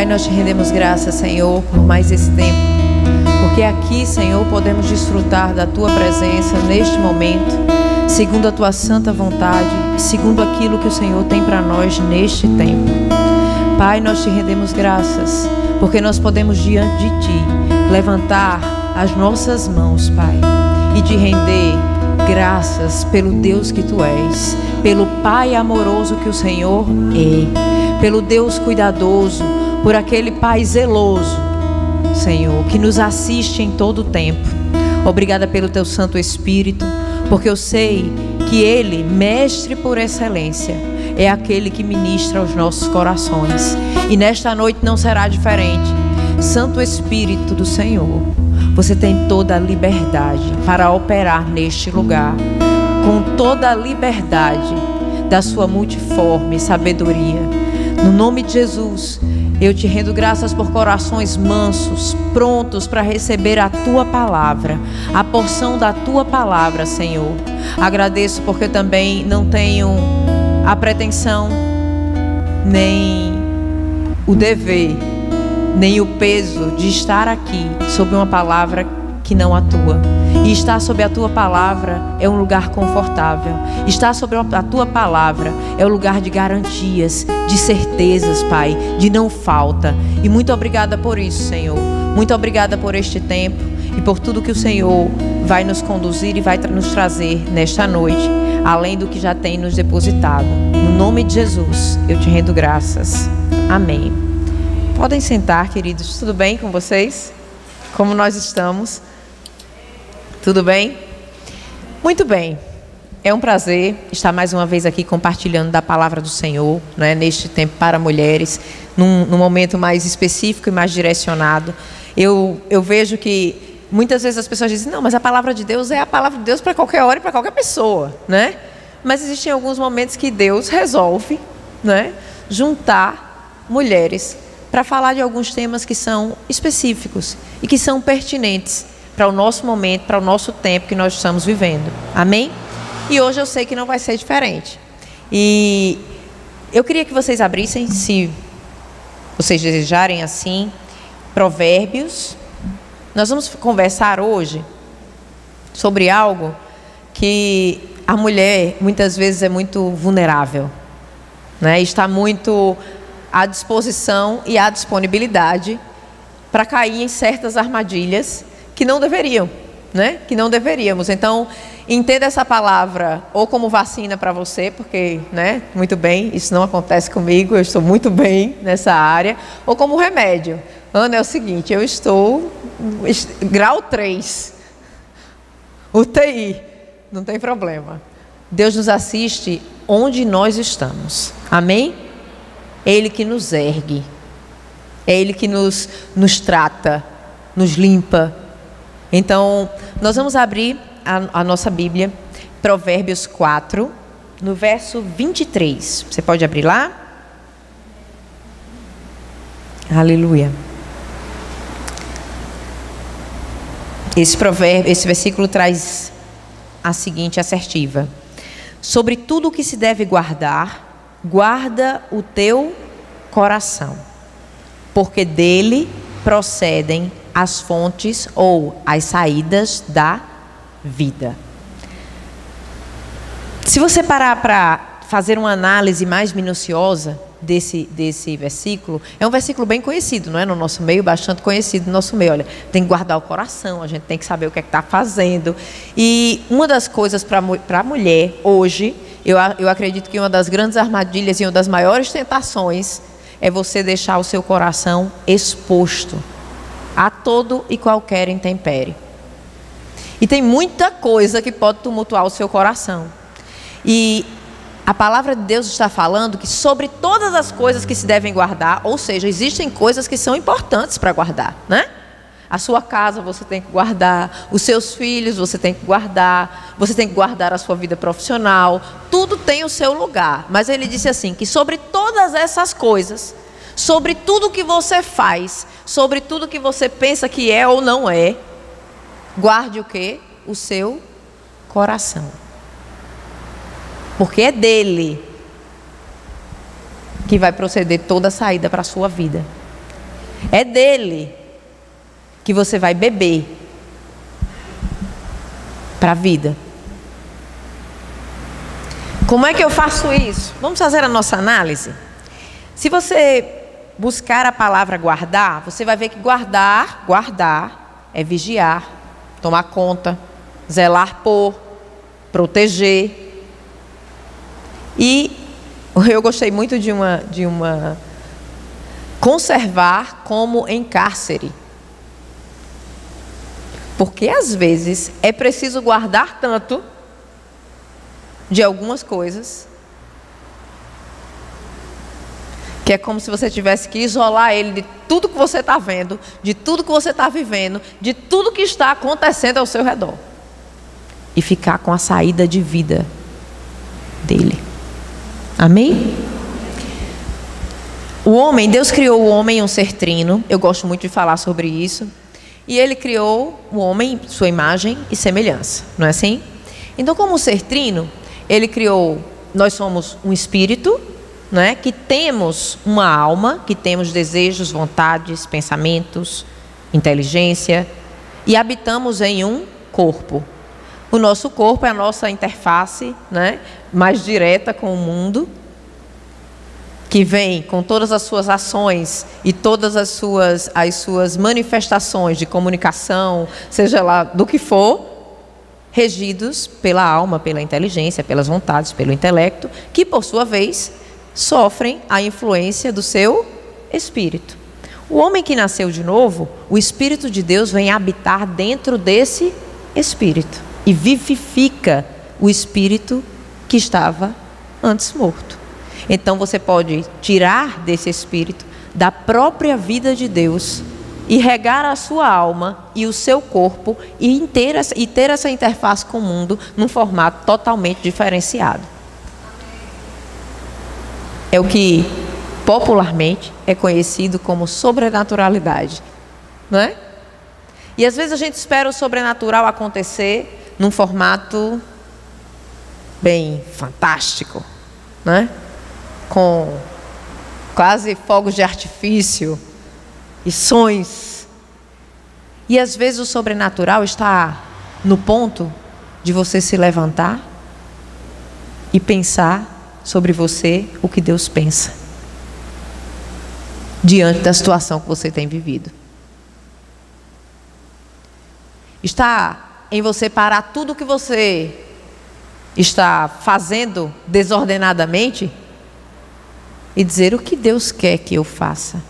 Pai, nós te rendemos graças, Senhor, por mais esse tempo, porque aqui, Senhor, podemos desfrutar da Tua presença neste momento, segundo a Tua santa vontade e segundo aquilo que o Senhor tem para nós neste tempo. Pai, nós te rendemos graças, porque nós podemos diante de Ti levantar as nossas mãos, Pai, e te render graças pelo Deus que Tu és, pelo Pai amoroso que o Senhor é, pelo Deus cuidadoso, por aquele Pai zeloso, Senhor, que nos assiste em todo o tempo. Obrigada pelo Teu Santo Espírito, porque eu sei que Ele, mestre por excelência, é aquele que ministra aos nossos corações. E nesta noite não será diferente. Santo Espírito do Senhor, você tem toda a liberdade para operar neste lugar, com toda a liberdade da sua multiforme sabedoria. No nome de Jesus, eu te rendo graças por corações mansos, prontos para receber a Tua palavra, a porção da Tua palavra, Senhor. Agradeço porque eu também não tenho a pretensão, nem o dever, nem o peso de estar aqui sob uma palavra que não a Tua. E estar sob a Tua palavra é um lugar confortável. Estar sob a Tua palavra é um lugar de garantias, de certezas, Pai, de não falta. E muito obrigada por isso, Senhor. Muito obrigada por este tempo e por tudo que o Senhor vai nos conduzir e vai nos trazer nesta noite, além do que já tem nos depositado. No nome de Jesus, eu te rendo graças. Amém. Podem sentar, queridos. Tudo bem com vocês? Como nós estamos? Tudo bem? Muito bem. É um prazer estar mais uma vez aqui compartilhando da palavra do Senhor, né, neste tempo para mulheres, num momento mais específico e mais direcionado. Eu vejo que muitas vezes as pessoas dizem, não, mas a palavra de Deus é a palavra de Deus para qualquer hora e para qualquer pessoa, né? Mas existem alguns momentos que Deus resolve, né, juntar mulheres para falar de alguns temas que são específicos e que são pertinentes para o nosso momento, para o nosso tempo que nós estamos vivendo. Amém? E hoje eu sei que não vai ser diferente. E eu queria que vocês abrissem, se vocês desejarem assim, Provérbios. Nós vamos conversar hoje sobre algo que a mulher muitas vezes é muito vulnerável, né? Está muito à disposição e à disponibilidade para cair em certas armadilhas que não deveriam, né? Que não deveríamos. Então, entenda essa palavra ou como vacina para você, porque, né, muito bem, isso não acontece comigo, eu estou muito bem nessa área, ou como remédio. Ana, é o seguinte, eu estou grau 3, UTI, não tem problema. Deus nos assiste onde nós estamos. Amém? É Ele que nos ergue, é Ele que nos trata, nos limpa. Então, nós vamos abrir a nossa Bíblia, Provérbios 4, no verso 23. Você pode abrir lá? Aleluia. Esse versículo traz a seguinte assertiva: sobre tudo o que se deve guardar, guarda o teu coração, porque dele procedem as fontes ou as saídas da vida. Se você parar para fazer uma análise mais minuciosa desse versículo, é um versículo bem conhecido, não é? No nosso meio, bastante conhecido no nosso meio. Olha, tem que guardar o coração, a gente tem que saber o que é que está fazendo. E uma das coisas para a mulher hoje, eu acredito que uma das grandes armadilhas e uma das maiores tentações é você deixar o seu coração exposto a todo e qualquer intempérie. E tem muita coisa que pode tumultuar o seu coração. E a palavra de Deus está falando que sobre todas as coisas que se devem guardar, ou seja, existem coisas que são importantes para guardar, né? A sua casa você tem que guardar, os seus filhos você tem que guardar a sua vida profissional, tudo tem o seu lugar. Mas ele disse assim, que sobre todas essas coisas, sobre tudo que você faz, sobre tudo que você pensa que é ou não é, guarde o quê? O seu coração. Porque é dele que vai proceder toda a saída para a sua vida. É dele que você vai beber para a vida. Como é que eu faço isso? Vamos fazer a nossa análise? Se você buscar a palavra guardar, você vai ver que guardar é vigiar, tomar conta, zelar por, proteger. E eu gostei muito de uma conservar como em cárcere. Porque às vezes é preciso guardar tanto de algumas coisas que é como se você tivesse que isolar ele de tudo que você está vendo, de tudo que você está vivendo, de tudo que está acontecendo ao seu redor. E ficar com a saída de vida dele. Amém? O homem, Deus criou o homem um ser trino. Eu gosto muito de falar sobre isso. E ele criou o homem, sua imagem e semelhança. Não é assim? Então, como ser trino, ele criou, nós somos um espírito, né, que temos uma alma, que temos desejos, vontades, pensamentos, inteligência, e habitamos em um corpo. O nosso corpo é a nossa interface, né, mais direta com o mundo, que vem com todas as suas ações e todas as suas manifestações de comunicação, seja lá do que for, regidos pela alma, pela inteligência, pelas vontades, pelo intelecto, que por sua vez sofrem a influência do seu espírito. O homem que nasceu de novo, o Espírito de Deus vem habitar dentro desse espírito e vivifica o espírito que estava antes morto. Então você pode tirar desse espírito, da própria vida de Deus, e regar a sua alma e o seu corpo e ter essa interface com o mundo num formato totalmente diferenciado. É o que popularmente é conhecido como sobrenaturalidade, não é? E às vezes a gente espera o sobrenatural acontecer num formato bem fantástico, não é? Com quase fogos de artifício e sons. E às vezes o sobrenatural está no ponto de você se levantar e pensar sobre você o que Deus pensa diante da situação que você tem vivido. Está em você parar tudo o que você está fazendo desordenadamente e dizer: o que Deus quer que eu faça?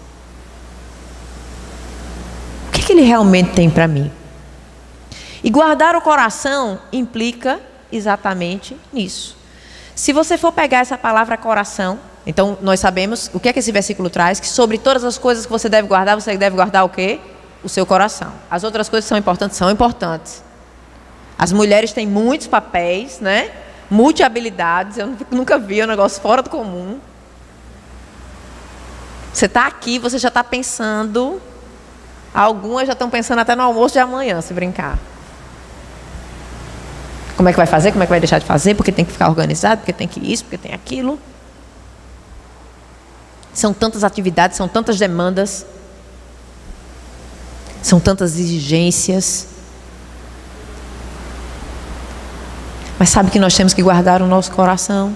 O que Ele realmente tem para mim? E guardar o coração implica exatamente nisso. Se você for pegar essa palavra coração, então nós sabemos o que é que esse versículo traz, que sobre todas as coisas que você deve guardar o quê? O seu coração. As outras coisas são importantes? São importantes. As mulheres têm muitos papéis, né? Multi-habilidades, eu nunca vi um negócio fora do comum. Você está aqui, você já está pensando, algumas já estão pensando até no almoço de amanhã, se brincar. Como é que vai fazer, como é que vai deixar de fazer, porque tem que ficar organizado, porque tem que isso, porque tem aquilo. São tantas atividades, são tantas demandas, são tantas exigências. Mas sabe que nós temos que guardar o nosso coração?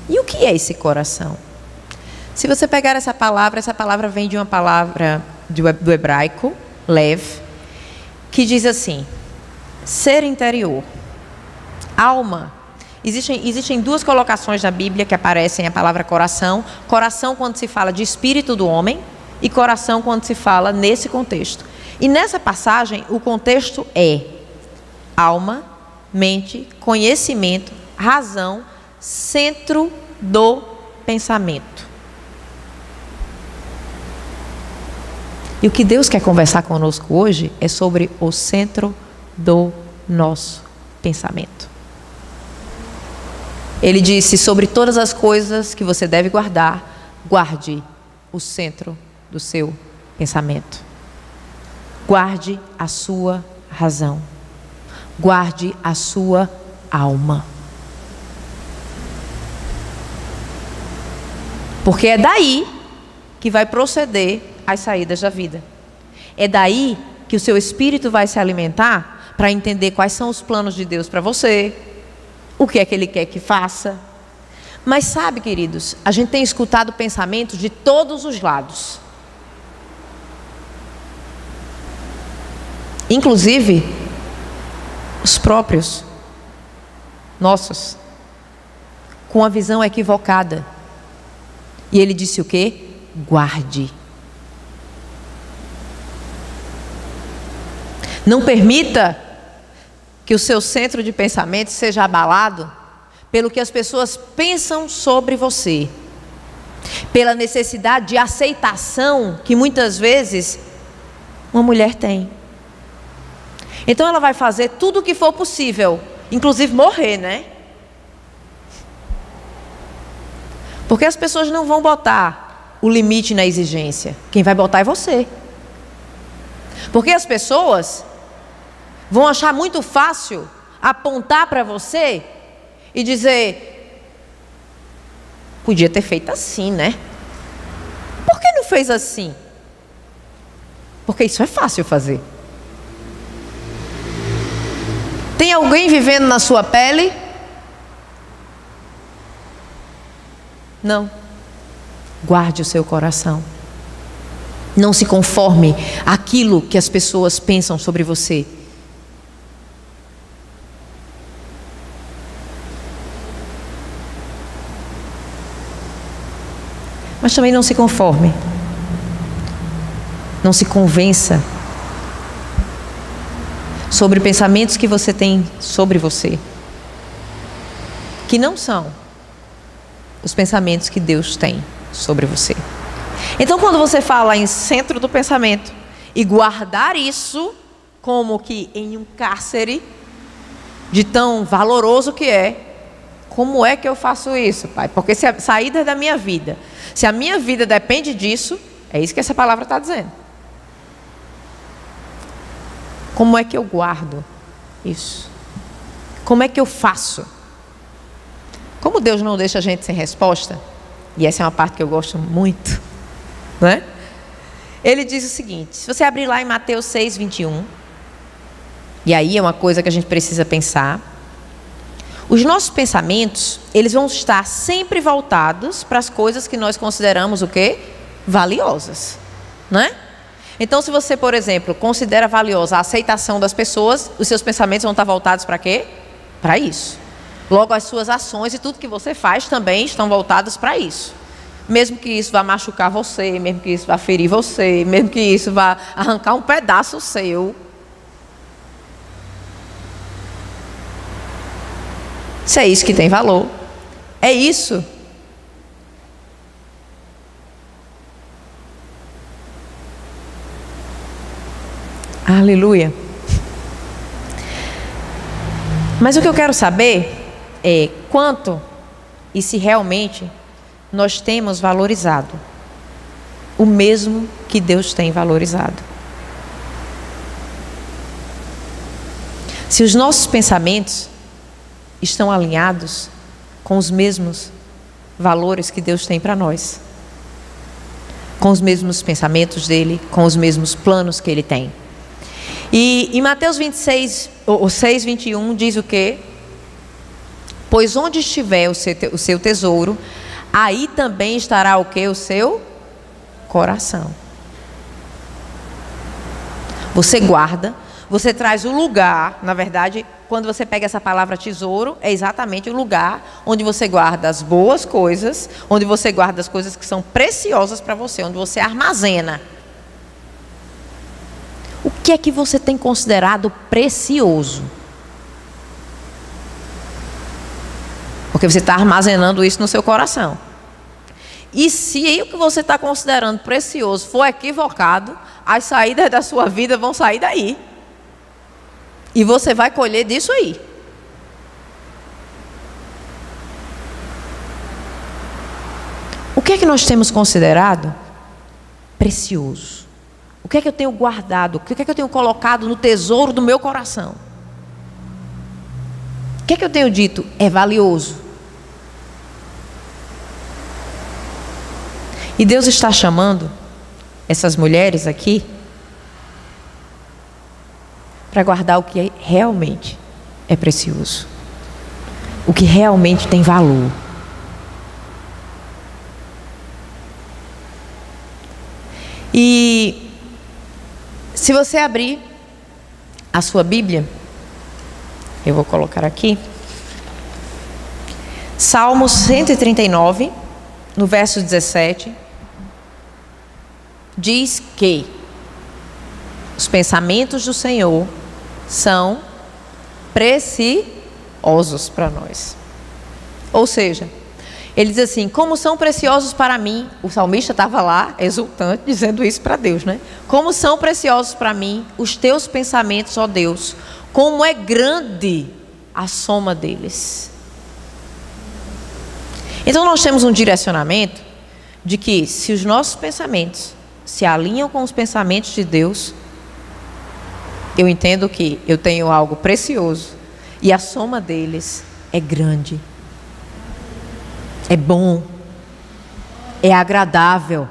E o que é esse coração? Se você pegar essa palavra vem de uma palavra do hebraico, lev, que diz assim: ser interior, alma. Existem duas colocações na Bíblia que aparecem a palavra coração. Coração quando se fala de espírito do homem e coração quando se fala nesse contexto. E nessa passagem o contexto é alma, mente, conhecimento, razão, centro do pensamento. E o que Deus quer conversar conosco hoje é sobre o centro do nosso pensamento. Ele disse: sobre todas as coisas que você deve guardar, guarde o centro do seu pensamento. Guarde a sua razão. Guarde a sua alma. Porque é daí que vai proceder as saídas da vida. É daí que o seu espírito vai se alimentar para entender quais são os planos de Deus para você, o que é que Ele quer que faça. Mas sabe, queridos, a gente tem escutado pensamentos de todos os lados. Inclusive, os próprios, nossos, com a visão equivocada. E Ele disse o quê? Guarde. Não permita que o seu centro de pensamento seja abalado pelo que as pessoas pensam sobre você, pela necessidade de aceitação que muitas vezes uma mulher tem. Então ela vai fazer tudo o que for possível, inclusive morrer, né? Porque as pessoas não vão botar o limite na exigência. Quem vai botar é você. Porque as pessoas vão achar muito fácil apontar para você e dizer: podia ter feito assim, né? Por que não fez assim? Porque isso é fácil fazer. Tem alguém vivendo na sua pele? Não. Guarde o seu coração. Não se conforme àquilo que as pessoas pensam sobre você. Mas também não se conforme. Não se convença sobre pensamentos que você tem sobre você, que não são os pensamentos que Deus tem sobre você. Então, quando você fala em centro do pensamento e guardar isso como que em um cárcere de tão valoroso que é, como é que eu faço isso, Pai? Porque se a saída da minha vida, se a minha vida depende disso, é isso que essa palavra está dizendo. Como é que eu guardo isso? Como é que eu faço? Como Deus não deixa a gente sem resposta, e essa é uma parte que eu gosto muito, né? Ele diz o seguinte, se você abrir lá em Mateus 6, 21, e aí é uma coisa que a gente precisa pensar, os nossos pensamentos, eles vão estar sempre voltados para as coisas que nós consideramos o quê? Valiosas, né? Então, se você, por exemplo, considera valiosa a aceitação das pessoas, os seus pensamentos vão estar voltados para quê? Para isso. Logo, as suas ações e tudo que você faz também estão voltados para isso. Mesmo que isso vá machucar você, mesmo que isso vá ferir você, mesmo que isso vá arrancar um pedaço seu. Se é isso que tem valor, é isso. Aleluia. Mas o que eu quero saber é quanto e se realmente nós temos valorizado o mesmo que Deus tem valorizado. Se os nossos pensamentos estão alinhados com os mesmos valores que Deus tem para nós, com os mesmos pensamentos dele, com os mesmos planos que ele tem. E em Mateus 26, ou 6, 21 diz o quê? Pois onde estiver o seu tesouro, aí também estará o quê? O seu coração. Você guarda, você traz o lugar, na verdade, quando você pega essa palavra tesouro, é exatamente o lugar onde você guarda as boas coisas, onde você guarda as coisas que são preciosas para você, onde você armazena. O que é que você tem considerado precioso? Porque você está armazenando isso no seu coração. E se o que você está considerando precioso for equivocado, as saídas da sua vida vão sair daí. E você vai colher disso aí. O que é que nós temos considerado precioso? O que é que eu tenho guardado? O que é que eu tenho colocado no tesouro do meu coração? O que é que eu tenho dito? É valioso. E Deus está chamando essas mulheres aqui para guardar o que realmente é precioso, o que realmente tem valor. E se você abrir a sua Bíblia, eu vou colocar aqui, Salmos 139, no verso 17, diz que os pensamentos do Senhor são preciosos para nós. Ou seja, ele diz assim: como são preciosos para mim. O salmista estava lá exultante dizendo isso para Deus, né? Como são preciosos para mim os teus pensamentos, ó Deus, como é grande a soma deles. Então nós temos um direcionamento de que se os nossos pensamentos se alinham com os pensamentos de Deus, eu entendo que eu tenho algo precioso e a soma deles é grande, é bom, é agradável.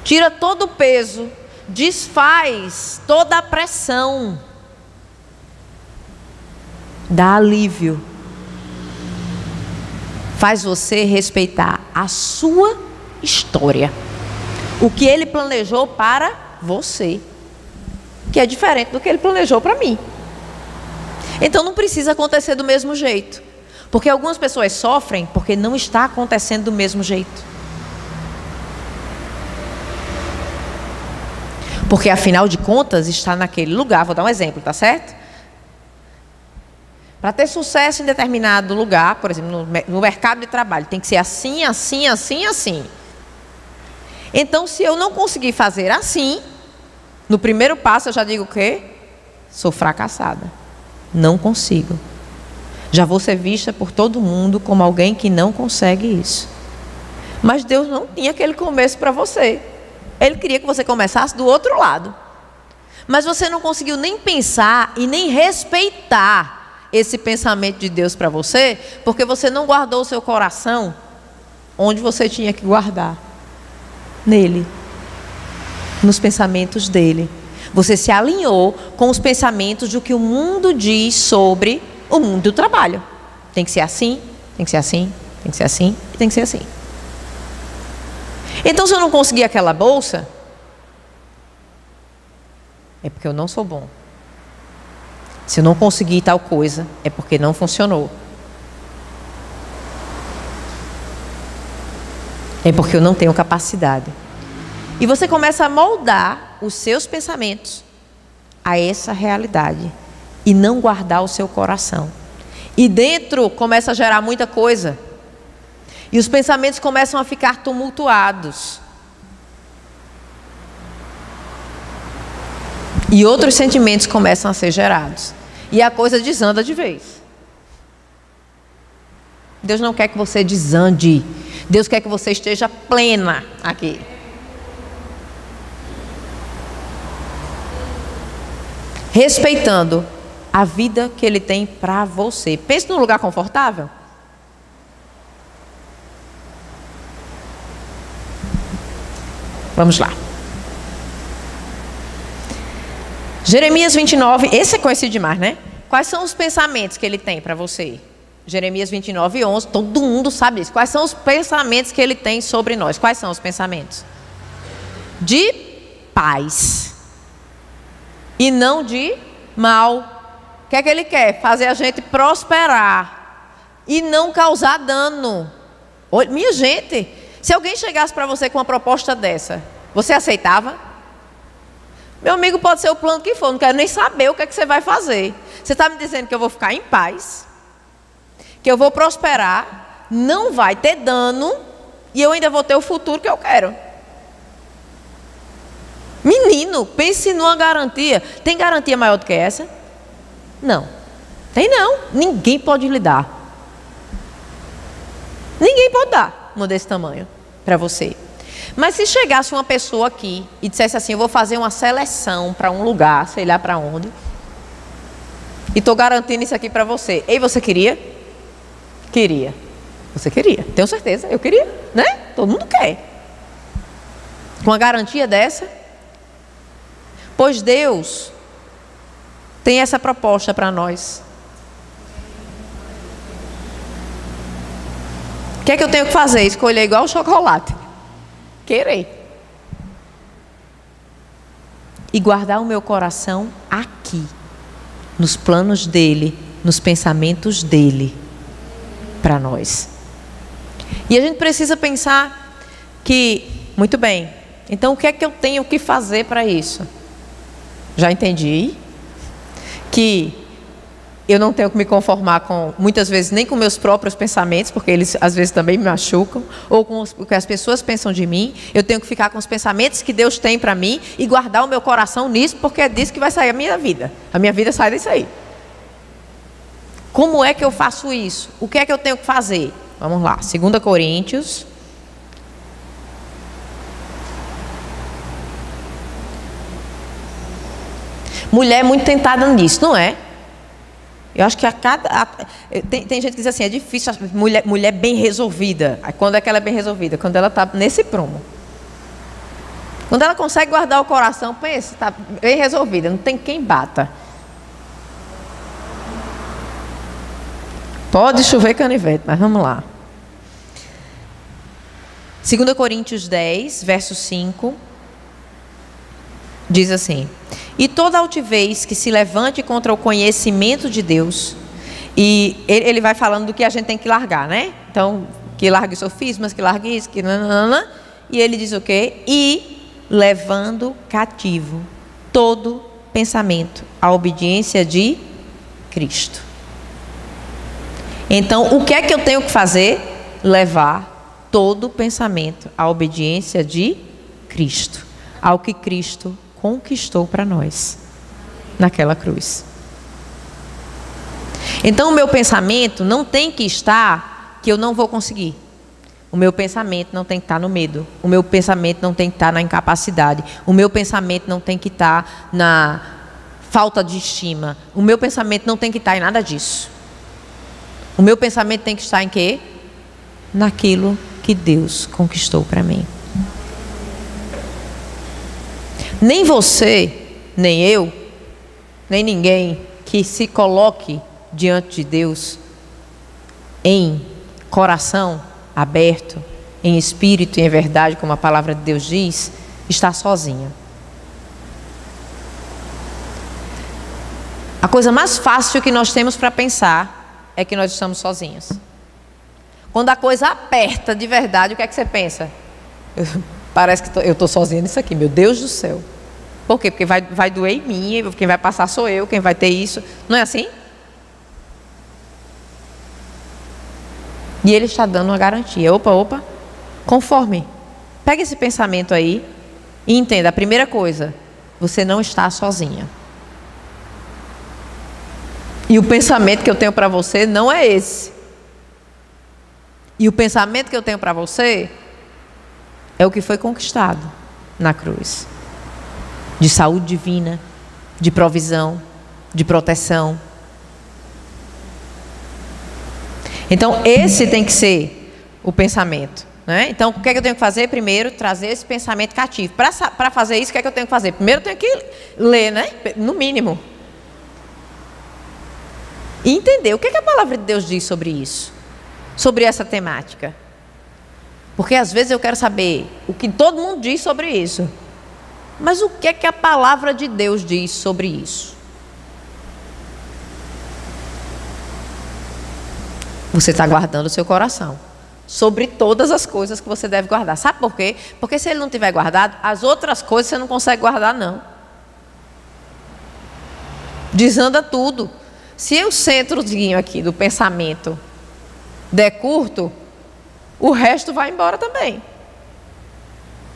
Tira todo o peso, desfaz toda a pressão, dá alívio, faz você respeitar a sua história, o que Ele planejou para você, que é diferente do que Ele planejou para mim. Então não precisa acontecer do mesmo jeito, porque algumas pessoas sofrem porque não está acontecendo do mesmo jeito. Porque afinal de contas está naquele lugar. Vou dar um exemplo, tá certo? Para ter sucesso em determinado lugar, por exemplo, no mercado de trabalho, tem que ser assim, assim, assim, assim. Então, se eu não conseguir fazer assim, no primeiro passo eu já digo o quê? Sou fracassada. Não consigo. Já vou ser vista por todo mundo como alguém que não consegue isso. Mas Deus não tinha aquele começo para você. Ele queria que você começasse do outro lado. Mas você não conseguiu nem pensar e nem respeitar esse pensamento de Deus para você, porque você não guardou o seu coração onde você tinha que guardar. Nele. Nos pensamentos dele. Você se alinhou com os pensamentos do que o mundo diz sobre o mundo do trabalho. Tem que ser assim, tem que ser assim, tem que ser assim e tem que ser assim. Então, se eu não conseguir aquela bolsa, é porque eu não sou bom. Se eu não conseguir tal coisa, é porque não funcionou. É porque eu não tenho capacidade. E você começa a moldar os seus pensamentos a essa realidade e não guardar o seu coração. E dentro começa a gerar muita coisa. E os pensamentos começam a ficar tumultuados. E outros sentimentos começam a ser gerados. E a coisa desanda de vez. Deus não quer que você desande. Deus quer que você esteja plena aqui. Respeitando a vida que Ele tem para você. Pense num lugar confortável. Vamos lá. Jeremias 29, esse é conhecido demais, né? Quais são os pensamentos que Ele tem para você? Jeremias 29, 11, todo mundo sabe isso. Quais são os pensamentos que Ele tem sobre nós? Quais são os pensamentos? De paz. E não de mal. O que é que Ele quer? Fazer a gente prosperar e não causar dano. Minha gente, se alguém chegasse para você com uma proposta dessa, você aceitava? Meu amigo, pode ser o plano que for, não quero nem saber o que é que você vai fazer. Você está me dizendo que eu vou ficar em paz, que eu vou prosperar, não vai ter dano e eu ainda vou ter o futuro que eu quero. Menino, pense numa garantia. Tem garantia maior do que essa? Não. Tem não. Ninguém pode lhe dar. Ninguém pode dar uma desse tamanho para você. Mas se chegasse uma pessoa aqui e dissesse assim: eu vou fazer uma seleção para um lugar, sei lá para onde, e estou garantindo isso aqui para você. Ei, você queria? Queria. Você queria, tenho certeza, eu queria, né? Todo mundo quer. Com a garantia dessa, pois Deus tem essa proposta para nós. O que é que eu tenho que fazer? Escolher igual o chocolate. Querer. E guardar o meu coração aqui, nos planos dele, nos pensamentos dele, para nós. E a gente precisa pensar que, muito bem, então o que é que eu tenho que fazer para isso? Já entendi que eu não tenho que me conformar com, muitas vezes, nem com meus próprios pensamentos, porque eles às vezes também me machucam, ou com o que as pessoas pensam de mim. Eu tenho que ficar com os pensamentos que Deus tem para mim e guardar o meu coração nisso, porque é disso que vai sair a minha vida. A minha vida sai disso aí. Como é que eu faço isso? O que é que eu tenho que fazer? Vamos lá, 2 Coríntios. Mulher é muito tentada nisso, não é? Eu acho que tem gente que diz assim, é difícil, mulher bem resolvida. Aí, quando é que ela é bem resolvida? Quando ela está nesse prumo. Quando ela consegue guardar o coração, pensa, está bem resolvida, não tem quem bata. Pode chover canivete, mas vamos lá. 2 Coríntios 10, verso 5, diz assim: e toda altivez que se levante contra o conhecimento de Deus, e ele vai falando do que a gente tem que largar, né? Então, que largue sofismas, que largue isso, que nananana, e ele diz o quê? E levando cativo todo pensamento à obediência de Cristo. Então, o que é que eu tenho que fazer? Levar todo pensamento à obediência de Cristo, ao que Cristo conquistou para nós naquela cruz. Então, o meu pensamento não tem que estar que eu não vou conseguir. O meu pensamento não tem que estar no medo. O meu pensamento não tem que estar na incapacidade. O meu pensamento não tem que estar na falta de estima. O meu pensamento não tem que estar em nada disso. O meu pensamento tem que estar em quê? Naquilo que Deus conquistou para mim. Nem você, nem eu, nem ninguém que se coloque diante de Deus em coração aberto, em espírito e em verdade, como a palavra de Deus diz, está sozinho. A coisa mais fácil que nós temos para pensar é que nós estamos sozinhos. Quando a coisa aperta de verdade, o que é que você pensa? Parece que eu estou sozinha nisso aqui, meu Deus do céu. Por quê? Porque vai doer em mim, quem vai passar sou eu, quem vai ter isso. Não é assim? E ele está dando uma garantia. Opa, conforme. Pega esse pensamento aí e entenda. A primeira coisa, você não está sozinha. E o pensamento que eu tenho para você não é esse. E o pensamento que eu tenho para você é o que foi conquistado na cruz. De saúde divina, de provisão, de proteção. Então, esse tem que ser o pensamento, né? Então, o que é que eu tenho que fazer? Primeiro, trazer esse pensamento cativo. Para fazer isso, o que é que eu tenho que fazer? Primeiro, eu tenho que ler, né? No mínimo. E entender o que é que a palavra de Deus diz sobre isso, sobre essa temática. Porque às vezes eu quero saber o que todo mundo diz sobre isso. Mas o que é que a palavra de Deus diz sobre isso? Você está guardando o seu coração sobre todas as coisas que você deve guardar. Sabe por quê? Porque se ele não tiver guardado, as outras coisas você não consegue guardar, não. Desanda tudo. Se o centrozinho aqui do pensamento der curto, o resto vai embora também.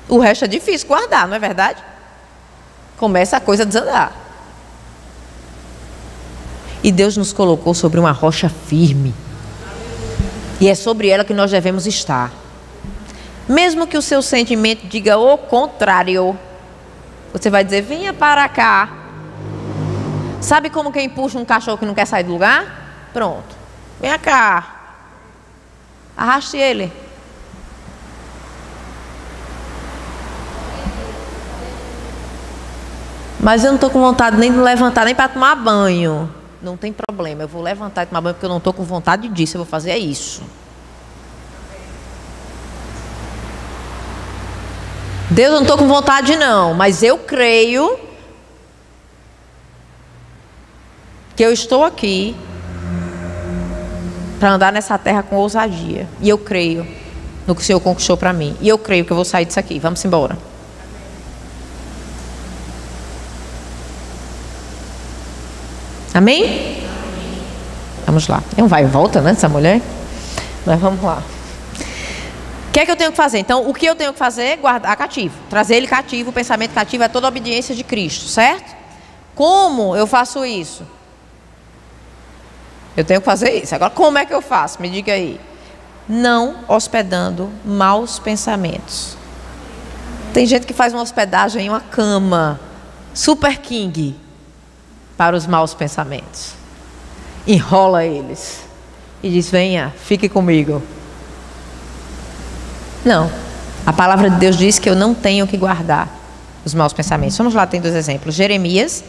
O resto é difícil guardar, não é verdade? Começa a coisa a desandar. E Deus nos colocou sobre uma rocha firme. E é sobre ela que nós devemos estar. Mesmo que o seu sentimento diga o contrário, você vai dizer, venha para cá. Sabe como quem puxa um cachorro que não quer sair do lugar? Pronto, venha cá. Arraste ele. Mas eu não estou com vontade nem de levantar, nem para tomar banho. Não tem problema, eu vou levantar e tomar banho porque eu não estou com vontade disso, eu vou fazer isso. Deus, eu não estou com vontade não, mas eu creio que eu estou aqui para andar nessa terra com ousadia. E eu creio no que o Senhor conquistou para mim. E eu creio que eu vou sair disso aqui. Vamos embora. Amém? Amém? Vamos lá. É um vai e volta, né, essa mulher? Mas vamos lá. O que é que eu tenho que fazer? Então, o que eu tenho que fazer é guardar cativo. Trazer ele cativo, o pensamento cativo é toda a obediência de Cristo, certo? Como eu faço isso? Eu tenho que fazer isso. Agora, como é que eu faço? Me diga aí. Não hospedando maus pensamentos. Tem gente que faz uma hospedagem em uma cama. Super king. Para os maus pensamentos. Enrola eles. E diz, venha, fique comigo. Não. A palavra de Deus diz que eu não tenho que guardar os maus pensamentos. Vamos lá, tem 2 exemplos. Jeremias,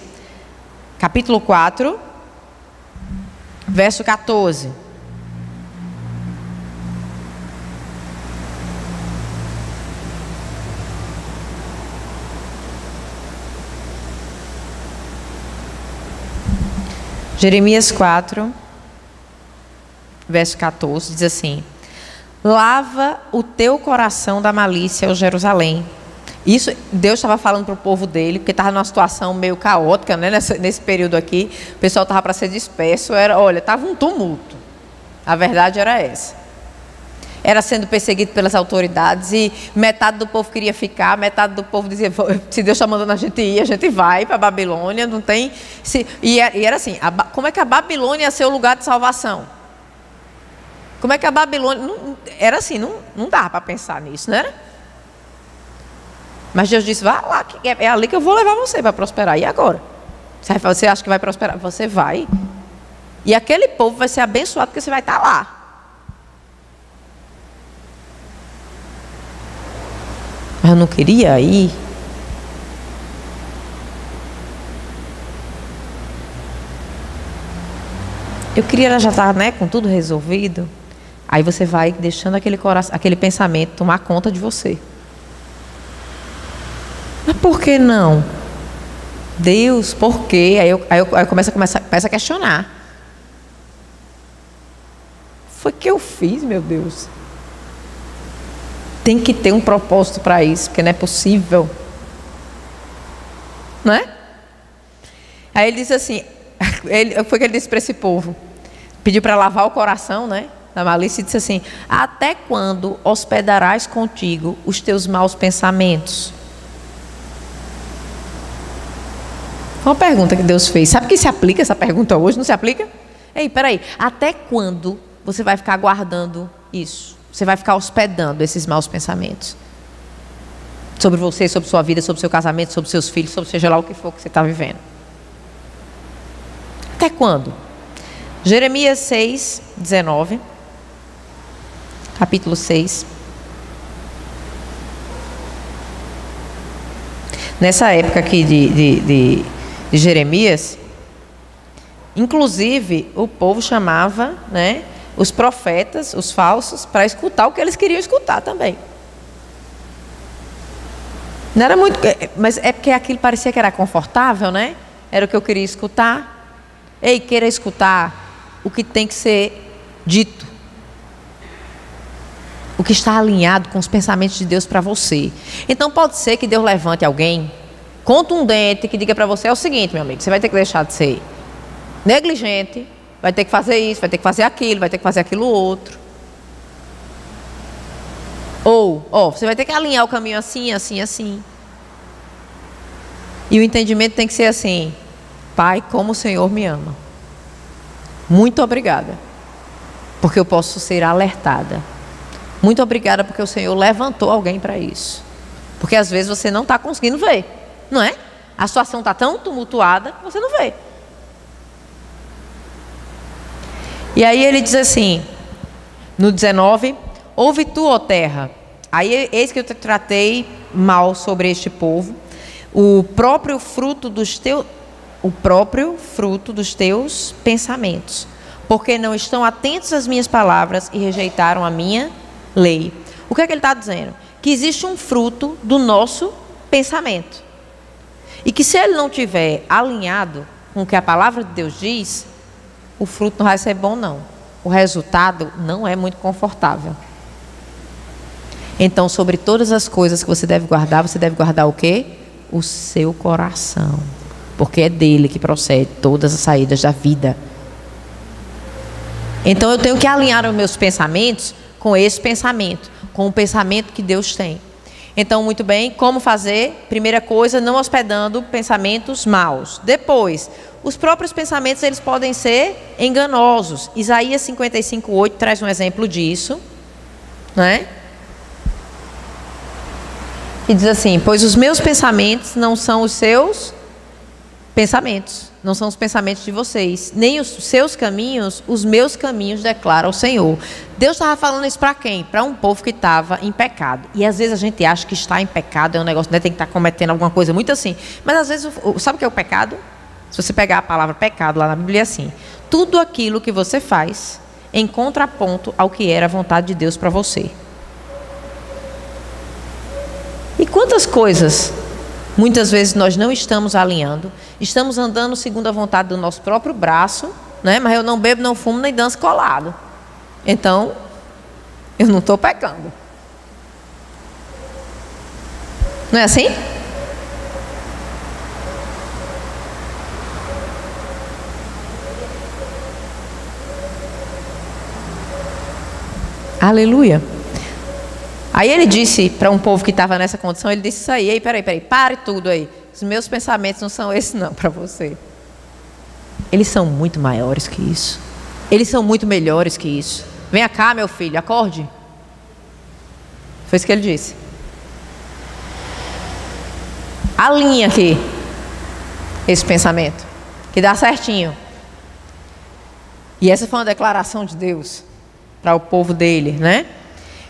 capítulo 4, verso 14. Jeremias 4, verso 14, diz assim: lava o teu coração da malícia, ó Jerusalém. Isso Deus estava falando para o povo dele, porque estava numa situação meio caótica, né, nesse período aqui. O pessoal estava para ser disperso, estava um tumulto. A verdade era essa. Era sendo perseguido pelas autoridades e metade do povo queria ficar, metade do povo dizia, se Deus está mandando a gente ir, a gente vai para a Babilônia, não tem... E era assim, como é que a Babilônia ia ser o lugar de salvação? Como é que a Babilônia... Era assim, não dava para pensar nisso, não era? Mas Deus disse, vá lá, é ali que eu vou levar você para prosperar. E agora? Você acha que vai prosperar? Você vai. E aquele povo vai ser abençoado porque você vai estar lá. Mas eu não queria ir. Eu queria já estar, né, com tudo resolvido. Aí você vai deixando aquele pensamento tomar conta de você. Mas por que não? Deus, por quê? Aí eu começo a questionar. Foi que eu fiz, meu Deus. Tem que ter um propósito para isso, porque não é possível. Não é? Aí ele disse assim, foi que ele disse para esse povo, pediu para lavar o coração, né, da malícia, e disse assim, até quando hospedarás contigo os teus maus pensamentos? Foi uma pergunta que Deus fez. Sabe que se aplica essa pergunta hoje? Não se aplica? Ei, peraí, até quando você vai ficar guardando isso? Você vai ficar hospedando esses maus pensamentos sobre você, sobre sua vida, sobre seu casamento, sobre seus filhos, sobre seja lá o que for que você está vivendo. Até quando? Jeremias 6, 19. Capítulo 6. Nessa época aqui de Jeremias, inclusive o povo chamava, né, os profetas, os falsos, para escutar o que eles queriam escutar também. Não era muito, mas é porque aquilo parecia que era confortável, né? Era o que eu queria escutar. Ei, queira escutar o que tem que ser dito. O que está alinhado com os pensamentos de Deus para você. Então pode ser que Deus levante alguém contundente que diga para você, é o seguinte, meu amigo, você vai ter que deixar de ser negligente, vai ter que fazer isso, vai ter que fazer aquilo, vai ter que fazer aquilo outro. Ou, você vai ter que alinhar o caminho assim, assim, assim. E o entendimento tem que ser assim, Pai, como o Senhor me ama. Muito obrigada, porque eu posso ser alertada. Muito obrigada porque o Senhor levantou alguém para isso. Porque às vezes você não está conseguindo ver, não é? A situação está tão tumultuada que você não vê. E aí ele diz assim, No 19, ouve tu, ó terra. Aí eis que eu te tratei mal sobre este povo, o próprio fruto dos teus pensamentos, porque não estão atentos às minhas palavras e rejeitaram a minha lei. O que é que ele está dizendo? Que existe um fruto do nosso pensamento. E que se ele não estiver alinhado com o que a palavra de Deus diz, o fruto não vai ser bom, não. O resultado não é muito confortável. Então, sobre todas as coisas que você deve guardar o quê? O seu coração. Porque é dele que procede todas as saídas da vida. Então, eu tenho que alinhar os meus pensamentos com esse pensamento, com o pensamento que Deus tem. Então, muito bem, como fazer? Primeira coisa, não hospedando pensamentos maus. Depois, os próprios pensamentos, eles podem ser enganosos. Isaías 55:8 traz um exemplo disso, né? E diz assim: pois os meus pensamentos não são os seus pensamentos, não são os pensamentos de vocês, nem os seus caminhos, os meus caminhos, declara o Senhor. Deus estava falando isso para quem? Para um povo que estava em pecado. E às vezes a gente acha que está em pecado é um negócio, né? Tem que estar cometendo alguma coisa muito assim. Mas às vezes, sabe o que é o pecado? Se você pegar a palavra pecado lá na Bíblia é assim: tudo aquilo que você faz em contraponto ao que era a vontade de Deus para você. E quantas coisas muitas vezes nós não estamos alinhando, estamos andando segundo a vontade do nosso próprio braço, né? Mas eu não bebo, não fumo, nem danço colado. Então, eu não estou pecando. Não é assim? Aleluia. Aí ele disse para um povo que estava nessa condição, ele disse isso aí: ei, peraí, pare tudo aí. Os meus pensamentos não são esses não para você. Eles são muito maiores que isso. Eles são muito melhores que isso. Venha cá, meu filho, acorde. Foi isso que ele disse. Alinha aqui esse pensamento, que dá certinho. E essa foi uma declaração de Deus para o povo dele, né?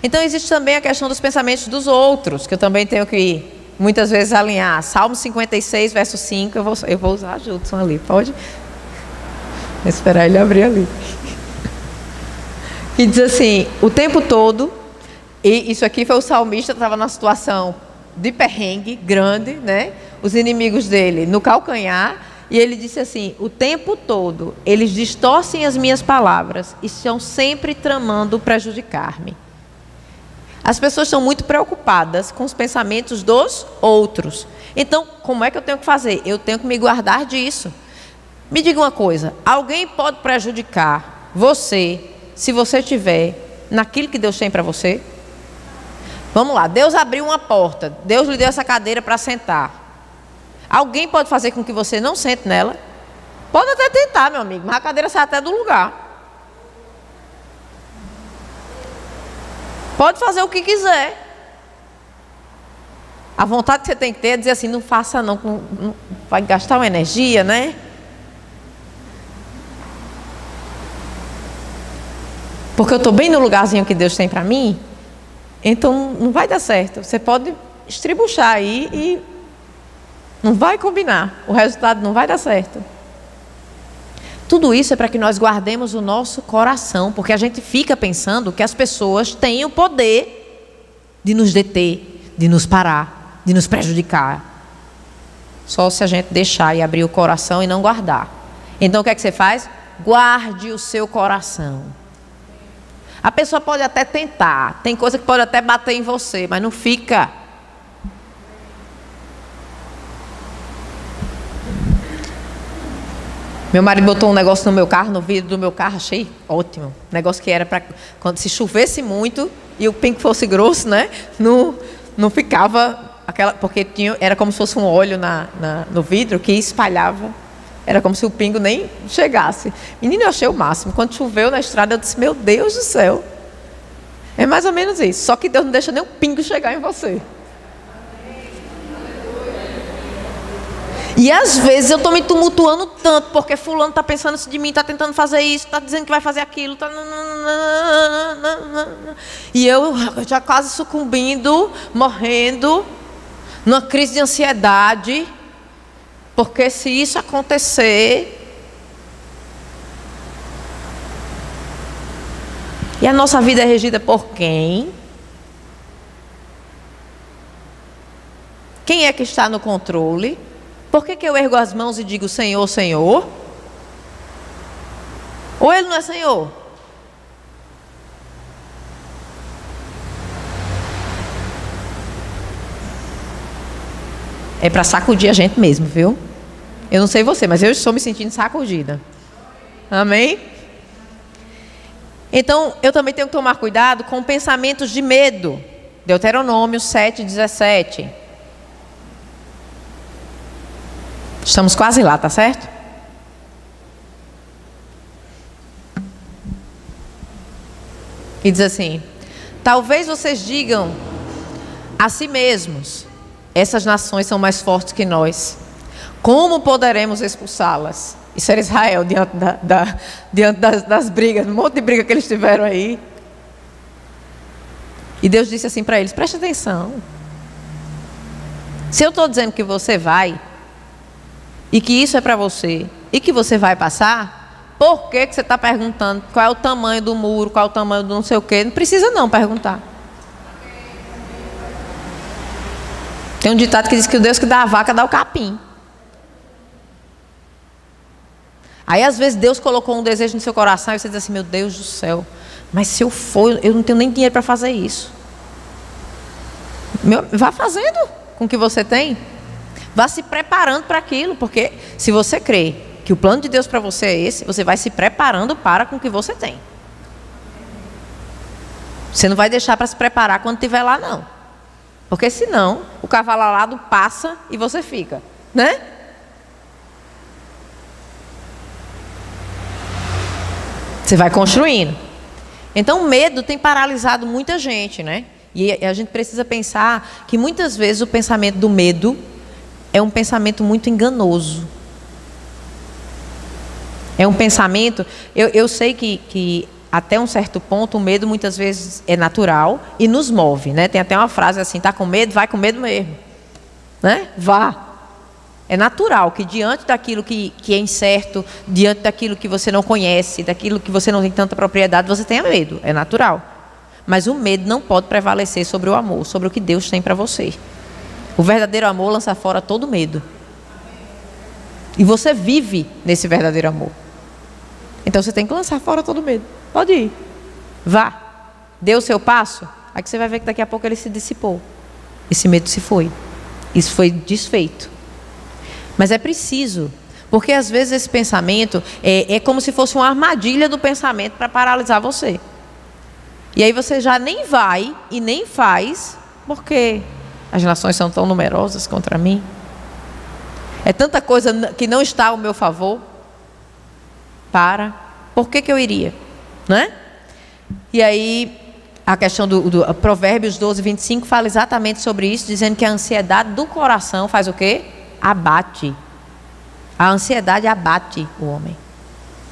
Então existe também a questão dos pensamentos dos outros, que eu também tenho que muitas vezes alinhar. Salmo 56, verso 5, eu vou usar a Judson ali, pode? Vou esperar ele abrir ali. Que diz assim, o tempo todo, e isso aqui foi o salmista, estava numa situação de perrengue grande, né? Os inimigos dele no calcanhar, e ele disse assim: o tempo todo eles distorcem as minhas palavras e estão sempre tramando prejudicar-me. As pessoas estão muito preocupadas com os pensamentos dos outros. Então, como é que eu tenho que fazer? Eu tenho que me guardar disso. Me diga uma coisa: alguém pode prejudicar você se você estiver naquilo que Deus tem para você? Vamos lá, Deus abriu uma porta, Deus lhe deu essa cadeira para sentar. Alguém pode fazer com que você não sente nela? Pode até tentar, meu amigo, mas a cadeira sai até do lugar. Pode fazer o que quiser. A vontade que você tem que ter é dizer assim: não faça não, vai gastar uma energia, né? Porque eu estou bem no lugarzinho que Deus tem para mim, então não vai dar certo. Você pode estribuchar aí e não vai combinar. O resultado não vai dar certo. Tudo isso é para que nós guardemos o nosso coração, porque a gente fica pensando que as pessoas têm o poder de nos deter, de nos parar, de nos prejudicar. Só se a gente deixar e abrir o coração e não guardar. Então o que é que você faz? Guarde o seu coração. A pessoa pode até tentar, tem coisa que pode até bater em você, mas não fica. Meu marido botou um negócio no meu carro, no vidro do meu carro, achei ótimo. Negócio que era para quando se chovesse muito e o pingo fosse grosso, né? Não ficava aquela, porque era como se fosse um óleo no vidro que espalhava. Era como se o pingo nem chegasse. Menino, eu achei o máximo. Quando choveu na estrada, eu disse: meu Deus do céu. É mais ou menos isso. Só que Deus não deixa nem um pingo chegar em você. E às vezes eu estou me tumultuando tanto, porque fulano está pensando isso de mim, está tentando fazer isso, está dizendo que vai fazer aquilo. Tá... E eu já quase sucumbindo, morrendo, numa crise de ansiedade. Porque se isso acontecer... E a nossa vida é regida por quem? Quem é que está no controle? Por que eu ergo as mãos e digo Senhor, Senhor? Ou Ele não é Senhor? É para sacudir a gente mesmo, viu? Eu não sei você, mas eu estou me sentindo sacudida. Amém? Então, eu também tenho que tomar cuidado com pensamentos de medo. Deuteronômio 7:17. Estamos quase lá, tá certo? E diz assim: talvez vocês digam a si mesmos: essas nações são mais fortes que nós. Como poderemos expulsá-las? Isso era Israel diante das brigas, um monte de briga que eles tiveram aí. E Deus disse assim para eles: preste atenção. Se eu estou dizendo que você vai, e que isso é para você, e que você vai passar, por que você está perguntando qual é o tamanho do muro, qual é o tamanho do não sei o quê? Não precisa não perguntar. Tem um ditado que diz que o Deus que dá a vaca dá o capim. Aí às vezes Deus colocou um desejo no seu coração e você diz assim: meu Deus do céu, mas se eu for, eu não tenho nem dinheiro para fazer isso. Vá fazendo com o que você tem. Vá se preparando para aquilo, porque se você crê que o plano de Deus para você é esse, você vai se preparando para com o que você tem. Você não vai deixar para se preparar quando estiver lá, não. Porque senão o cavalo alado passa e você fica, né? Você vai construindo. Então o medo tem paralisado muita gente, né? E a gente precisa pensar que muitas vezes o pensamento do medo é um pensamento muito enganoso. É um pensamento... Eu sei que até um certo ponto o medo muitas vezes é natural e nos move, né? Tem até uma frase assim: tá com medo? Vai com medo mesmo, né? Vá. É natural que diante daquilo que é incerto, diante daquilo que você não conhece, daquilo que você não tem tanta propriedade, você tenha medo. É natural. Mas o medo não pode prevalecer sobre o amor, sobre o que Deus tem para você. O verdadeiro amor lança fora todo medo. E você vive nesse verdadeiro amor. Então você tem que lançar fora todo medo. Pode ir. Vá. Dê o seu passo. Aí que você vai ver que daqui a pouco ele se dissipou. Esse medo se foi. Isso foi desfeito. Mas é preciso. Porque às vezes esse pensamento é como se fosse uma armadilha do pensamento para paralisar você. E aí você já nem vai e nem faz, porque as nações são tão numerosas contra mim. É tanta coisa que não está ao meu favor. Por que eu iria? Né? E aí a questão do Provérbios 12:25 fala exatamente sobre isso, dizendo que a ansiedade do coração faz o quê? Abate. A ansiedade abate o homem.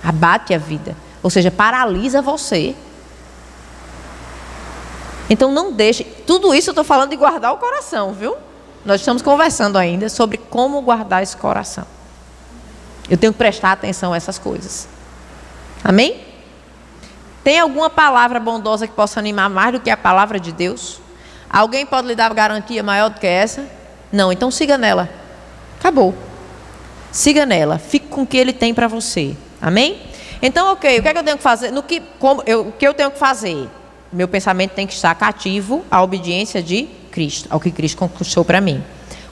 Abate a vida. Ou seja, paralisa você. Então não deixe... Tudo isso eu estou falando de guardar o coração, viu? Nós estamos conversando ainda sobre como guardar esse coração. Eu tenho que prestar atenção a essas coisas. Amém? Tem alguma palavra bondosa que possa animar mais do que a palavra de Deus? Alguém pode lhe dar garantia maior do que essa? Não, então siga nela. Acabou. Siga nela. Fique com o que Ele tem para você. Amém? Então, ok, o que é que eu tenho que fazer? O que eu tenho que fazer? Meu pensamento tem que estar cativo à obediência de Cristo, ao que Cristo conquistou para mim.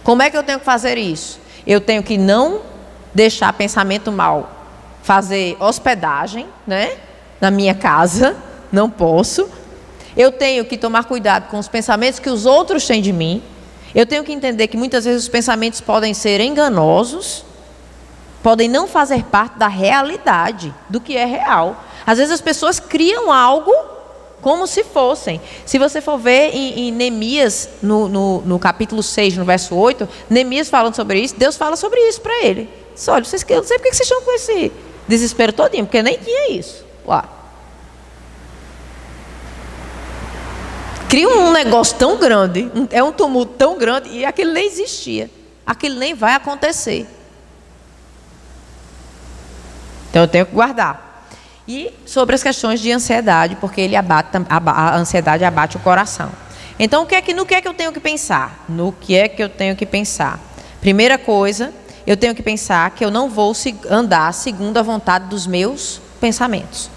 Como é que eu tenho que fazer isso? Eu tenho que não deixar pensamento mal fazer hospedagem, né, na minha casa. Não posso. Eu tenho que tomar cuidado com os pensamentos que os outros têm de mim. Eu tenho que entender que muitas vezes os pensamentos podem ser enganosos, podem não fazer parte da realidade, do que é real. Às vezes as pessoas criam algo como se fossem. Se você for ver em Neemias, no capítulo 6, no verso 8, Neemias falando sobre isso, Deus fala sobre isso para ele. Diz, olha, eu não sei porque vocês estão com esse desespero todinho, porque nem tinha isso. Uau. Cria um negócio tão grande, é um tumulto tão grande, e aquilo nem existia. Aquilo nem vai acontecer. Então eu tenho que guardar. E sobre as questões de ansiedade, porque a ansiedade abate o coração. Então no que é que eu tenho que pensar? No que é que eu tenho que pensar? Primeira coisa, eu tenho que pensar que eu não vou andar segundo a vontade dos meus pensamentos,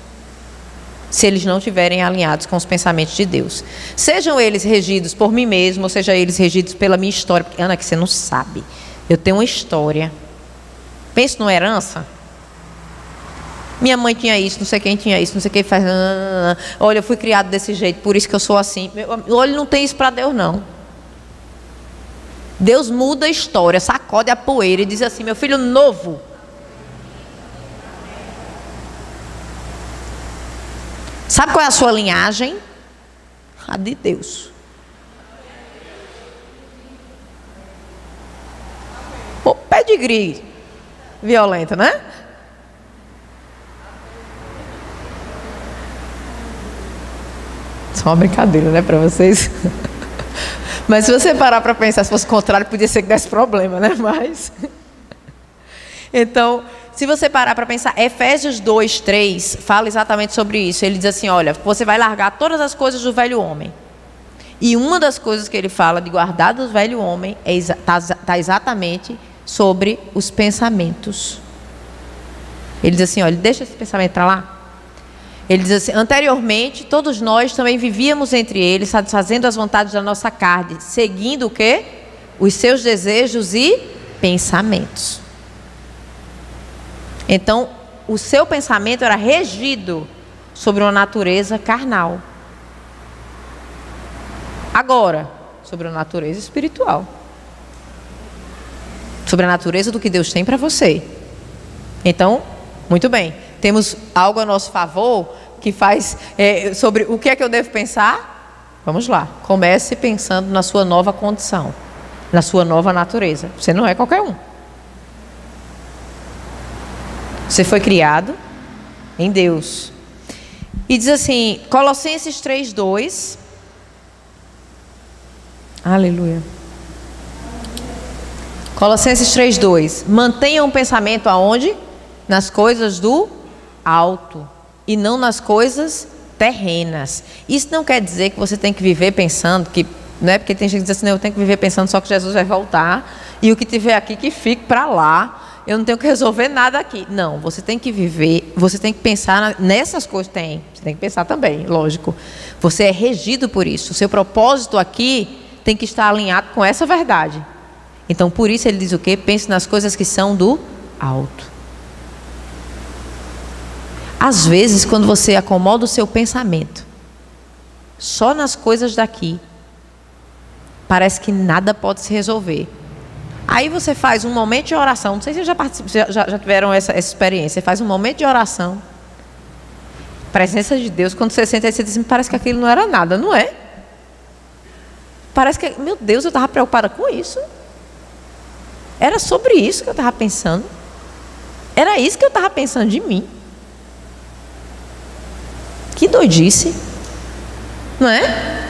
se eles não estiverem alinhados com os pensamentos de Deus. Sejam eles regidos por mim mesmo, ou seja eles regidos pela minha história. Porque, Ana, que você não sabe, eu tenho uma história. Pense numa herança. Minha mãe tinha isso, não sei quem tinha isso, não sei quem faz. Olha, eu fui criado desse jeito, por isso que eu sou assim. Olha, não tem isso para Deus, não. Deus muda a história, sacode a poeira e diz assim: meu filho novo. Sabe qual é a sua linhagem? A de Deus. O pedigree violento, né? Só uma brincadeira, né, para vocês? Mas se você parar para pensar, se fosse o contrário, podia ser que desse problema, né? Mas então, se você parar para pensar, Efésios 2:3 fala exatamente sobre isso. Ele diz assim: olha, você vai largar todas as coisas do velho homem. E uma das coisas que ele fala de guardar do velho homem está exatamente sobre os pensamentos. Ele diz assim: olha, deixa esse pensamento para lá. Ele diz assim: anteriormente, todos nós também vivíamos entre eles, satisfazendo as vontades da nossa carne, seguindo o quê? Os seus desejos e pensamentos. Então, o seu pensamento era regido sobre uma natureza carnal. Agora, sobre a natureza espiritual. Sobre a natureza do que Deus tem para você. Então, muito bem. Temos algo a nosso favor que faz sobre o que é que eu devo pensar? Vamos lá. Comece pensando na sua nova condição, na sua nova natureza. Você não é qualquer um. Você foi criado em Deus. E diz assim, Colossenses 3:2. Aleluia. Colossenses 3:2. Mantenha um pensamento aonde? Nas coisas do alto e não nas coisas terrenas. Isso não quer dizer que você tem que viver pensando que, não é porque tem gente que diz assim, não, eu tenho que viver pensando só que Jesus vai voltar e o que tiver aqui que fique para lá. Eu não tenho que resolver nada aqui. Não, você tem que viver, você tem que pensar nessas coisas. Você tem que pensar também, lógico. Você é regido por isso. O seu propósito aqui tem que estar alinhado com essa verdade. Então, por isso ele diz o quê? Pense nas coisas que são do alto. Às vezes, quando você acomoda o seu pensamento só nas coisas daqui, parece que nada pode se resolver. Aí você faz um momento de oração. Não sei se já tiveram essa experiência. Você faz um momento de oração. Presença de Deus. Quando você senta aí, você diz, parece que aquilo não era nada, não é? Parece que, meu Deus, eu estava preocupada com isso. Era sobre isso que eu estava pensando. Era isso que eu estava pensando de mim. Que doidice. Não é?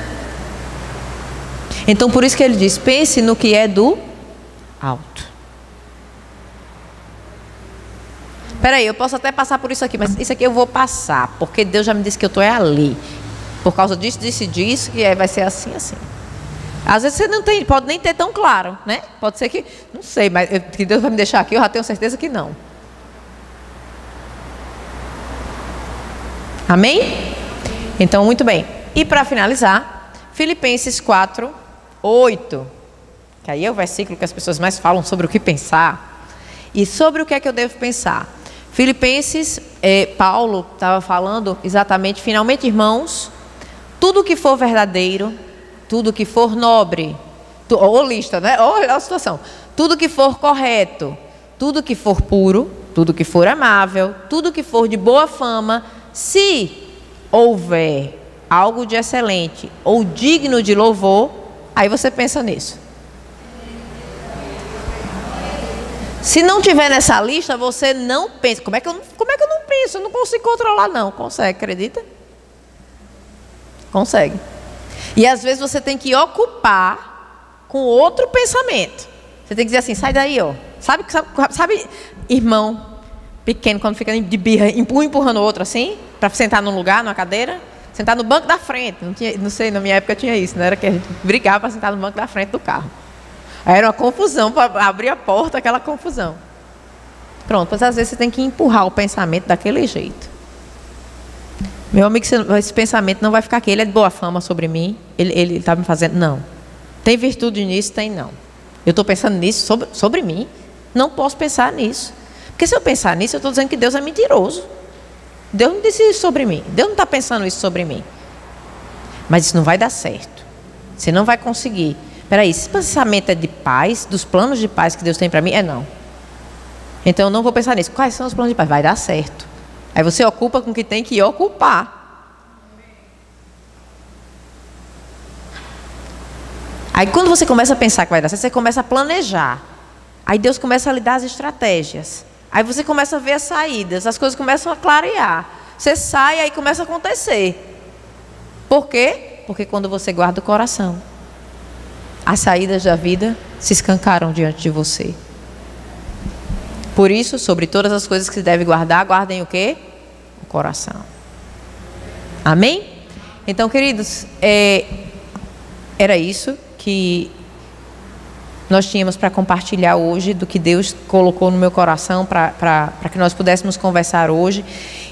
Então, por isso que ele diz, pense no que é do alto. Peraí, eu posso até passar por isso aqui, mas isso aqui eu vou passar, porque Deus já me disse que eu estou ali. Por causa disso, que vai ser assim, assim. Às vezes você não tem, pode nem ter tão claro, né? Pode ser que, não sei, mas que Deus vai me deixar aqui, eu já tenho certeza que não. Amém? Então, muito bem. E para finalizar, Filipenses 4:8. Que aí é o versículo que as pessoas mais falam sobre o que pensar. E sobre o que é que eu devo pensar. Filipenses, Paulo estava falando exatamente, finalmente, irmãos, tudo que for verdadeiro, tudo que for nobre, ou lista, né? Olha a situação. Tudo que for correto, tudo que for puro, tudo que for amável, tudo que for de boa fama, se houver algo de excelente ou digno de louvor, aí você pensa nisso. Se não tiver nessa lista, você não pensa. Como é que eu não penso? Eu não consigo controlar, não. Consegue, acredita? Consegue. E às vezes você tem que ocupar com outro pensamento. Você tem que dizer assim, sai daí, ó. Sabe irmão pequeno, quando fica de birra, um empurrando o outro assim, para sentar num lugar, numa cadeira? Sentar no banco da frente. Não sei, na minha época tinha isso, não era que a gente brigava para sentar no banco da frente do carro. Aí era uma confusão, para abrir a porta, aquela confusão. Pronto, mas às vezes você tem que empurrar o pensamento daquele jeito. Meu amigo, esse pensamento não vai ficar aqui. Ele é de boa fama sobre mim, ele está me fazendo. Não. Tem virtude nisso? Tem não. Eu estou pensando nisso sobre mim. Não posso pensar nisso. Porque se eu pensar nisso, eu estou dizendo que Deus é mentiroso. Deus não disse isso sobre mim. Deus não está pensando isso sobre mim. Mas isso não vai dar certo. Você não vai conseguir. Peraí, esse pensamento é de paz, dos planos de paz que Deus tem para mim? É não. Então eu não vou pensar nisso. Quais são os planos de paz? Vai dar certo. Aí você ocupa com o que tem que ocupar. Aí quando você começa a pensar que vai dar certo, você começa a planejar. Aí Deus começa a lhe dar as estratégias. Aí você começa a ver as saídas, as coisas começam a clarear. Você sai, aí começa a acontecer. Por quê? Porque quando você guarda o coração, as saídas da vida se escancaram diante de você. Por isso, sobre todas as coisas que se deve guardar, guardem o quê? O coração. Amém? Então, queridos, era isso que nós tínhamos para compartilhar hoje, do que Deus colocou no meu coração para que nós pudéssemos conversar hoje.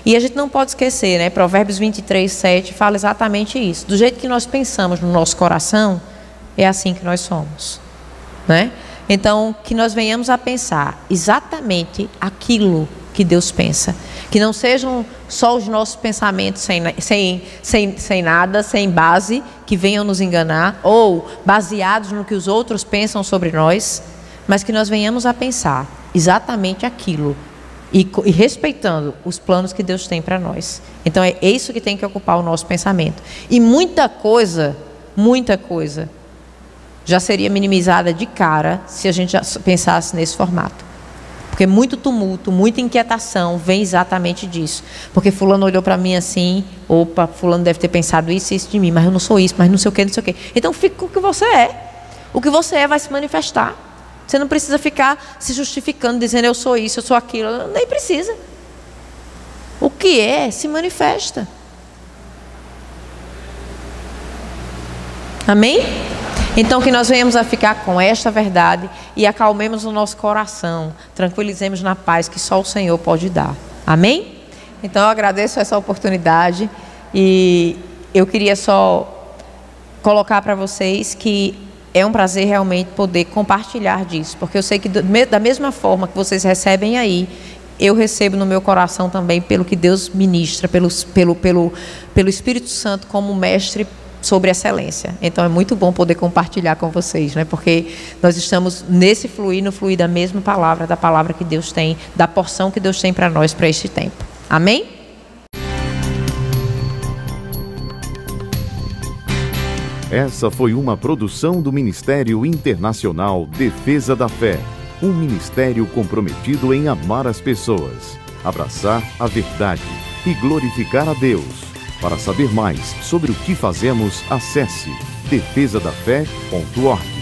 E a gente não pode esquecer, né? Provérbios 23:7 fala exatamente isso. Do jeito que nós pensamos no nosso coração, é assim que nós somos, né? Então, que nós venhamos a pensar exatamente aquilo que Deus pensa. Que não sejam só os nossos pensamentos sem nada, sem base, que venham nos enganar, ou baseados no que os outros pensam sobre nós, mas que nós venhamos a pensar exatamente aquilo e respeitando os planos que Deus tem para nós. Então, é isso que tem que ocupar o nosso pensamento. E muita coisa já seria minimizada de cara se a gente já pensasse nesse formato. Porque muito tumulto, muita inquietação vem exatamente disso. Porque fulano olhou para mim assim, opa, fulano deve ter pensado isso e isso de mim, mas eu não sou isso, mas não sei o que, não sei o que. Então fica com o que você é. O que você é vai se manifestar. Você não precisa ficar se justificando, dizendo eu sou isso, eu sou aquilo. Nem precisa. O que é, se manifesta. Amém? Então que nós venhamos a ficar com esta verdade e acalmemos o nosso coração, tranquilizemos na paz que só o Senhor pode dar. Amém? Então eu agradeço essa oportunidade e eu queria só colocar para vocês que é um prazer realmente poder compartilhar disso, porque eu sei que da mesma forma que vocês recebem aí, eu recebo no meu coração também pelo que Deus ministra, pelo Espírito Santo como mestre sobre excelência. Então é muito bom poder compartilhar com vocês, né? Porque nós estamos nesse fluir, no fluir da mesma palavra, da palavra que Deus tem, da porção que Deus tem para nós para este tempo. Amém? Essa foi uma produção do Ministério Internacional Defesa da Fé, um ministério comprometido em amar as pessoas, abraçar a verdade e glorificar a Deus. Para saber mais sobre o que fazemos, acesse defesadafé.org.